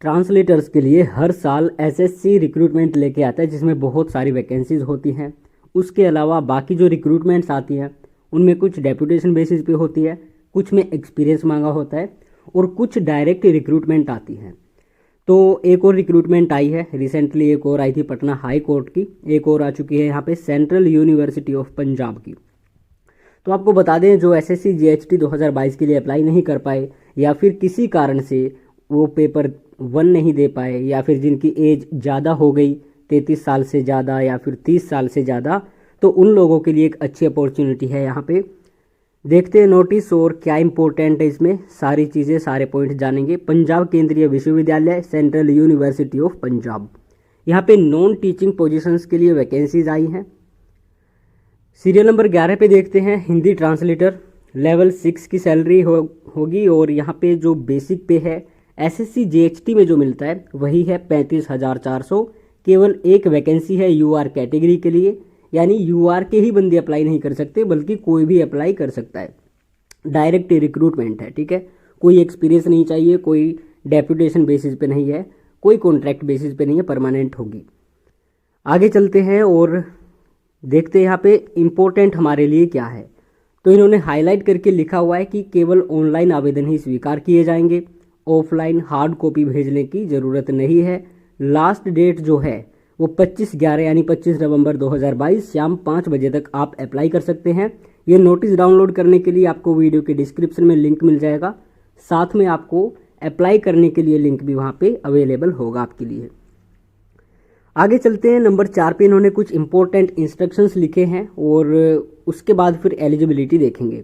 Translators के लिए हर साल एसएससी रिक्रूटमेंट लेके आता है जिसमें बहुत सारी वैकेंसीज होती हैं। उसके अलावा बाकी जो रिक्रूटमेंट्स आती हैं उनमें कुछ डेपुटेशन बेसिस पे होती है, कुछ में एक्सपीरियंस मांगा होता है और कुछ डायरेक्ट रिक्रूटमेंट आती हैं। तो एक और रिक्रूटमेंट आई है रिसेंटली, एक और आई थी पटना हाई कोर्ट की, एक और आ चुकी है यहाँ पे सेंट्रल यूनिवर्सिटी ऑफ पंजाब की। तो आपको बता दें, जो एसएससी जीएचटी 2022 के लिए अप्लाई नहीं कर पाए या फिर किसी कारण से वो पेपर 1 नहीं दे पाए या फिर जिनकी एज ज़्यादा हो गई 33 साल से ज़्यादा या फिर 30 साल से ज़्यादा, तो उन लोगों के लिए एक अच्छी अपॉर्चुनिटी है यहाँ पे। देखते हैं नोटिस और क्या इंपॉर्टेंट है इसमें, सारी चीज़ें सारे पॉइंट जानेंगे। पंजाब केंद्रीय विश्वविद्यालय सेंट्रल यूनिवर्सिटी ऑफ पंजाब, यहाँ पे नॉन टीचिंग पोजीशंस के लिए वैकेंसीज आई हैं। सीरियल नंबर 11 पे देखते हैं, हिंदी ट्रांसलेटर लेवल 6 की सैलरी होगी और यहाँ पे जो बेसिक पे है एसएससी जीएचटी में जो मिलता है वही है 35,400। केवल एक वैकेंसी है यूआर कैटेगरी के लिए, यानी यूआर के ही बंदे अप्लाई नहीं कर सकते बल्कि कोई भी अप्लाई कर सकता है। डायरेक्ट रिक्रूटमेंट है, ठीक है। कोई एक्सपीरियंस नहीं चाहिए, कोई डेपुटेशन बेसिस पे नहीं है, कोई कॉन्ट्रैक्ट बेसिस पे नहीं है, परमानेंट होगी। आगे चलते हैं और देखते हैं यहाँ पे इम्पोर्टेंट हमारे लिए क्या है। तो इन्होंने हाईलाइट करके लिखा हुआ है कि केवल ऑनलाइन आवेदन ही स्वीकार किए जाएंगे, ऑफलाइन हार्ड कॉपी भेजने की ज़रूरत नहीं है। लास्ट डेट जो है वो 25/11 यानी 25 नवंबर 2022 शाम 5 बजे तक आप अप्लाई कर सकते हैं। ये नोटिस डाउनलोड करने के लिए आपको वीडियो के डिस्क्रिप्शन में लिंक मिल जाएगा, साथ में आपको अप्लाई करने के लिए लिंक भी वहाँ पे अवेलेबल होगा आपके लिए। आगे चलते हैं, नंबर 4 पे इन्होंने कुछ इंपॉर्टेंट इंस्ट्रक्शंस लिखे हैं और उसके बाद फिर एलिजिबिलिटी देखेंगे।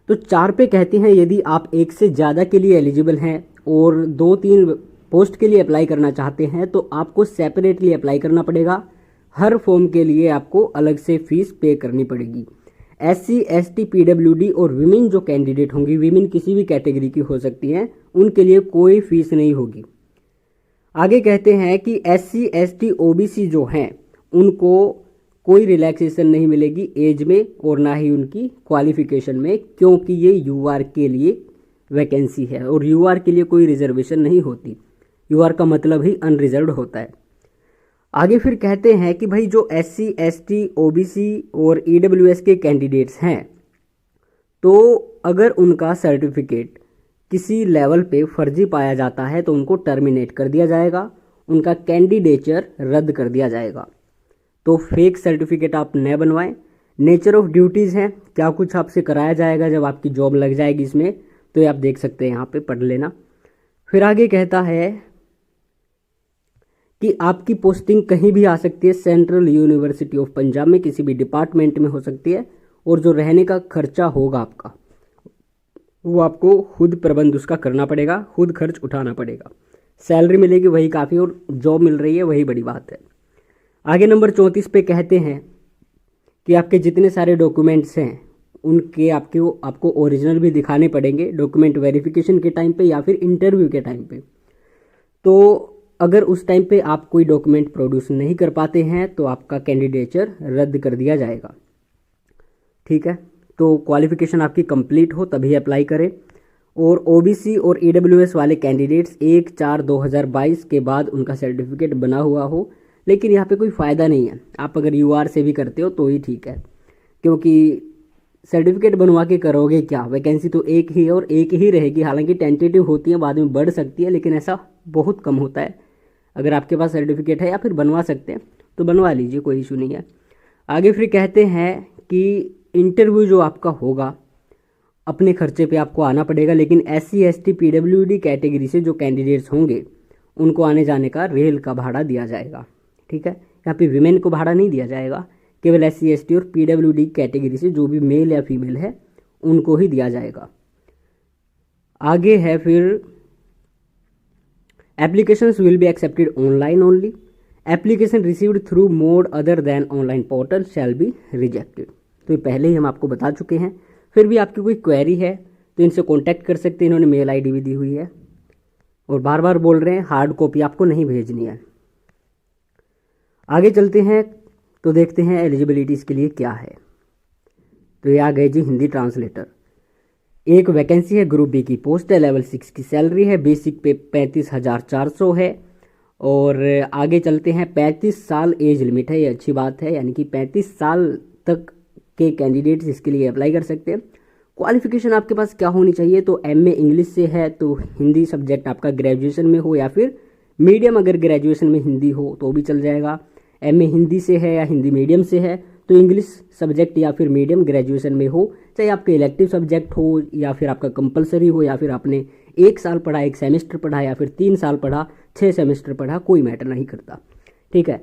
तो 4 पे कहते हैं, यदि आप एक से ज़्यादा के लिए एलिजिबल हैं और 2-3 पोस्ट के लिए अप्लाई करना चाहते हैं तो आपको सेपरेटली अप्लाई करना पड़ेगा। हर फॉर्म के लिए आपको अलग से फीस पे करनी पड़ेगी। एससी, एसटी, पीडब्ल्यूडी और विमेन जो कैंडिडेट होंगी, विमेन किसी भी कैटेगरी की हो सकती हैं, उनके लिए कोई फीस नहीं होगी। आगे कहते हैं कि एससी, एसटी, ओबीसी जो हैं उनको कोई रिलैक्सेशन नहीं मिलेगी एज में और ना ही उनकी क्वालिफिकेशन में, क्योंकि ये यूआर के लिए वैकेंसी है और यूआर के लिए कोई रिजर्वेशन नहीं होती। यूआर का मतलब ही अनरिजर्व्ड होता है। आगे फिर कहते हैं कि भाई जो एससी, एसटी, ओबीसी और ईडब्ल्यूएस के कैंडिडेट्स हैं, तो अगर उनका सर्टिफिकेट किसी लेवल पे फर्जी पाया जाता है तो उनको टर्मिनेट कर दिया जाएगा, उनका कैंडिडेचर रद्द कर दिया जाएगा। तो फेक सर्टिफिकेट आप न बनवाएं। नेचर ऑफ ड्यूटीज़ हैं, क्या कुछ आपसे कराया जाएगा जब आपकी जॉब लग जाएगी इसमें, तो ये आप देख सकते हैं, यहाँ पे पढ़ लेना। फिर आगे कहता है कि आपकी पोस्टिंग कहीं भी आ सकती है, सेंट्रल यूनिवर्सिटी ऑफ पंजाब में किसी भी डिपार्टमेंट में हो सकती है और जो रहने का खर्चा होगा आपका वो आपको खुद प्रबंध उसका करना पड़ेगा, खुद खर्च उठाना पड़ेगा। सैलरी मिलेगी वही काफ़ी और जॉब मिल रही है वही बड़ी बात है। आगे नंबर 34 पे कहते हैं कि आपके जितने सारे डॉक्यूमेंट्स हैं उनके आपको ओरिजिनल भी दिखाने पड़ेंगे डॉक्यूमेंट वेरिफिकेशन के टाइम पे या फिर इंटरव्यू के टाइम पे। तो अगर उस टाइम पे आप कोई डॉक्यूमेंट प्रोड्यूस नहीं कर पाते हैं तो आपका कैंडिडेचर रद्द कर दिया जाएगा, ठीक है। तो क्वालिफिकेशन आपकी कंप्लीट हो तभी अप्लाई करें। और ओबीसी और ईडब्ल्यूएस वाले कैंडिडेट्स 1/4/2022 के बाद उनका सर्टिफिकेट बना हुआ हो, लेकिन यहाँ पे कोई फ़ायदा नहीं है। आप अगर यूआर से भी करते हो तो ही ठीक है, क्योंकि सर्टिफिकेट बनवा के करोगे क्या, वैकेंसी तो एक ही है और एक ही रहेगी। हालांकि टेंटेटिव होती है, बाद में बढ़ सकती है, लेकिन ऐसा बहुत कम होता है। अगर आपके पास सर्टिफिकेट है या फिर बनवा सकते हैं तो बनवा लीजिए, कोई इशू नहीं है। आगे फिर कहते हैं कि इंटरव्यू जो आपका होगा अपने खर्चे पे आपको आना पड़ेगा, लेकिन एससी, एसटी, पीडब्ल्यूडी कैटेगरी से जो कैंडिडेट्स होंगे उनको आने जाने का रेल का भाड़ा दिया जाएगा, ठीक है। यहाँ पे विमेन को भाड़ा नहीं दिया जाएगा, केवल एससी, एसटी और पीडब्ल्यूडी कैटेगरी से जो भी मेल या फीमेल है उनको ही दिया जाएगा। आगे है फिर applications will be accepted online only, application received through mode other than online portal shall be rejected. तो ये पहले ही हम आपको बता चुके हैं। फिर भी आपकी कोई क्वेरी है तो इनसे कांटेक्ट कर सकते हैं, इन्होंने मेल आईडी भी दी हुई है और बार बार बोल रहे हैं हार्ड कॉपी आपको नहीं भेजनी है। आगे चलते हैं तो देखते हैं एलिजिबिलिटीज़ के लिए क्या है। तो ये आ गए जी हिंदी ट्रांसलेटर। एक वैकेंसी है ग्रुप बी की पोस्ट है, लेवल 6 की सैलरी है, बेसिक पे 35,400 है। और आगे चलते हैं, 35 साल एज लिमिट है, ये अच्छी बात है, यानी कि 35 साल तक के कैंडिडेट्स इसके लिए अप्लाई कर सकते हैं। क्वालिफिकेशन आपके पास क्या होनी चाहिए, तो एमए इंग्लिश से है तो हिंदी सब्जेक्ट आपका ग्रेजुएशन में हो, या फिर मीडियम अगर ग्रेजुएशन में हिंदी हो तो भी चल जाएगा। एमए हिंदी से है या हिंदी मीडियम से है तो इंग्लिश सब्जेक्ट या फिर मीडियम ग्रेजुएशन में हो, चाहे आपके इलेक्टिव सब्जेक्ट हो या फिर आपका कंपलसरी हो, या फिर आपने 1 साल पढ़ा, 1 सेमेस्टर पढ़ा, या फिर 3 साल पढ़ा, 6 सेमेस्टर पढ़ा, कोई मैटर नहीं करता, ठीक है।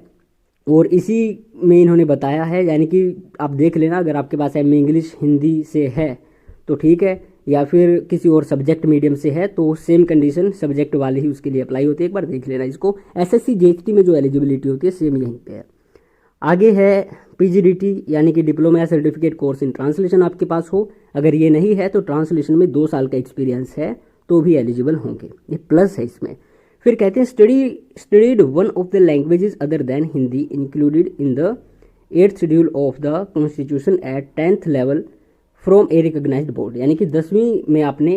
और इसी में इन्होंने बताया है, यानी कि आप देख लेना, अगर आपके पास एमए इंग्लिश हिंदी से है तो ठीक है, या फिर किसी और सब्जेक्ट मीडियम से है तो सेम कंडीशन सब्जेक्ट वाली ही उसके लिए अप्लाई होती है। एक बार देख लेना इसको, एसएससी जेएचटी में जो एलिजिबिलिटी होती है सेम यहीं पे है। आगे है पीजीडीटी, यानी कि डिप्लोमा या सर्टिफिकेट कोर्स इन ट्रांसलेशन आपके पास हो, अगर ये नहीं है तो ट्रांसलेशन में 2 साल का एक्सपीरियंस है तो भी एलिजिबल होंगे, ये प्लस है इसमें। फिर कहते हैं studied one of the languages other than Hindi included in the 8th schedule of the constitution at 10th level from a recognised board, यानी कि 10वीं में आपने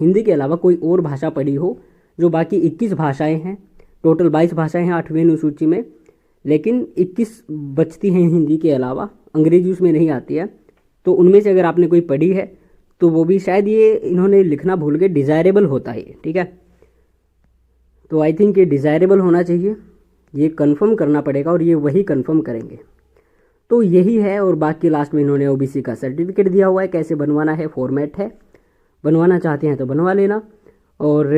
हिंदी के अलावा कोई और भाषा पढ़ी हो, जो बाकी 21 भाषाएं हैं, टोटल 22 भाषाएं हैं 8वीं अनुसूची में, लेकिन 21 बचती हैं हिंदी के अलावा, अंग्रेजी उसमें नहीं आती है, तो उनमें से अगर आपने कोई पढ़ी है तो वो भी, शायद ये इन्होंने लिखना भूल गए, डिज़ायरेबल होता है ये, ठीक है। तो आई थिंक ये डिज़ायरेबल होना चाहिए, ये कंफर्म करना पड़ेगा और ये वही कंफर्म करेंगे। तो यही है, और बाकी लास्ट में इन्होंने ओबीसी का सर्टिफिकेट दिया हुआ है, कैसे बनवाना है, फॉर्मेट है, बनवाना चाहते हैं तो बनवा लेना। और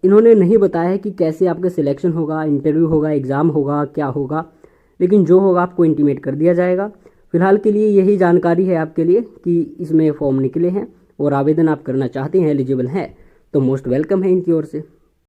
इन्होंने नहीं बताया है कि कैसे आपका सिलेक्शन होगा, इंटरव्यू होगा, एग्ज़ाम होगा, क्या होगा, लेकिन जो होगा आपको इंटीमेट कर दिया जाएगा। फिलहाल के लिए यही जानकारी है आपके लिए कि इसमें फॉर्म निकले हैं और आवेदन आप करना चाहते हैं, एलिजिबल हैं तो मोस्ट वेलकम है इनकी ओर से।